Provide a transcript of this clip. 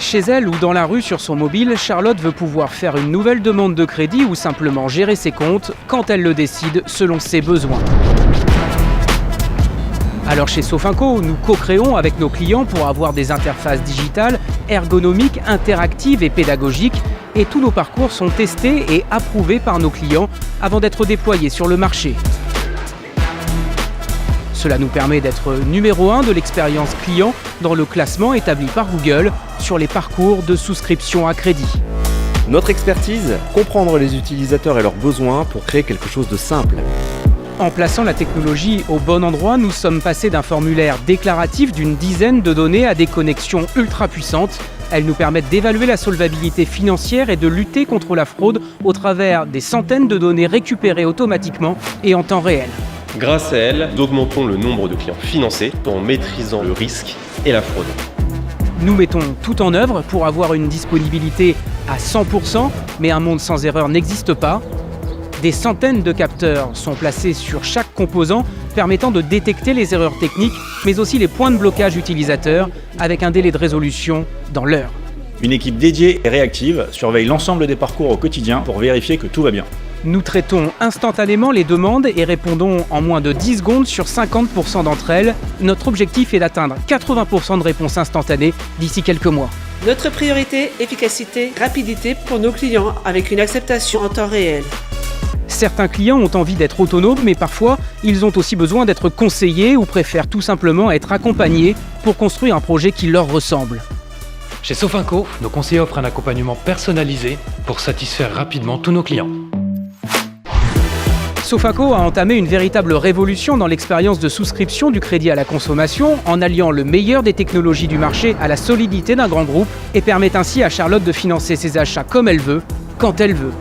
Chez elle ou dans la rue sur son mobile, Charlotte veut pouvoir faire une nouvelle demande de crédit ou simplement gérer ses comptes quand elle le décide selon ses besoins. Alors chez Sofinco, nous co-créons avec nos clients pour avoir des interfaces digitales, ergonomiques, interactives et pédagogiques. Et tous nos parcours sont testés et approuvés par nos clients avant d'être déployés sur le marché. Cela nous permet d'être numéro 1 de l'expérience client dans le classement établi par Google sur les parcours de souscription à crédit. Notre expertise, comprendre les utilisateurs et leurs besoins pour créer quelque chose de simple. En plaçant la technologie au bon endroit, nous sommes passés d'un formulaire déclaratif d'une dizaine de données à des connexions ultra puissantes. Elles nous permettent d'évaluer la solvabilité financière et de lutter contre la fraude au travers des centaines de données récupérées automatiquement et en temps réel. Grâce à elle, nous augmentons le nombre de clients financés en maîtrisant le risque et la fraude. Nous mettons tout en œuvre pour avoir une disponibilité à 100%, mais un monde sans erreur n'existe pas. Des centaines de capteurs sont placés sur chaque composant, permettant de détecter les erreurs techniques, mais aussi les points de blocage utilisateurs, avec un délai de résolution dans l'heure. Une équipe dédiée et réactive surveille l'ensemble des parcours au quotidien pour vérifier que tout va bien. Nous traitons instantanément les demandes et répondons en moins de 10 secondes sur 50% d'entre elles. Notre objectif est d'atteindre 80% de réponses instantanées d'ici quelques mois. Notre priorité, efficacité, rapidité pour nos clients avec une acceptation en temps réel. Certains clients ont envie d'être autonomes, mais parfois, ils ont aussi besoin d'être conseillés ou préfèrent tout simplement être accompagnés pour construire un projet qui leur ressemble. Chez Sofinco, nos conseillers offrent un accompagnement personnalisé pour satisfaire rapidement tous nos clients. Sofinco a entamé une véritable révolution dans l'expérience de souscription du crédit à la consommation en alliant le meilleur des technologies du marché à la solidité d'un grand groupe et permet ainsi à Charlotte de financer ses achats comme elle veut, quand elle veut.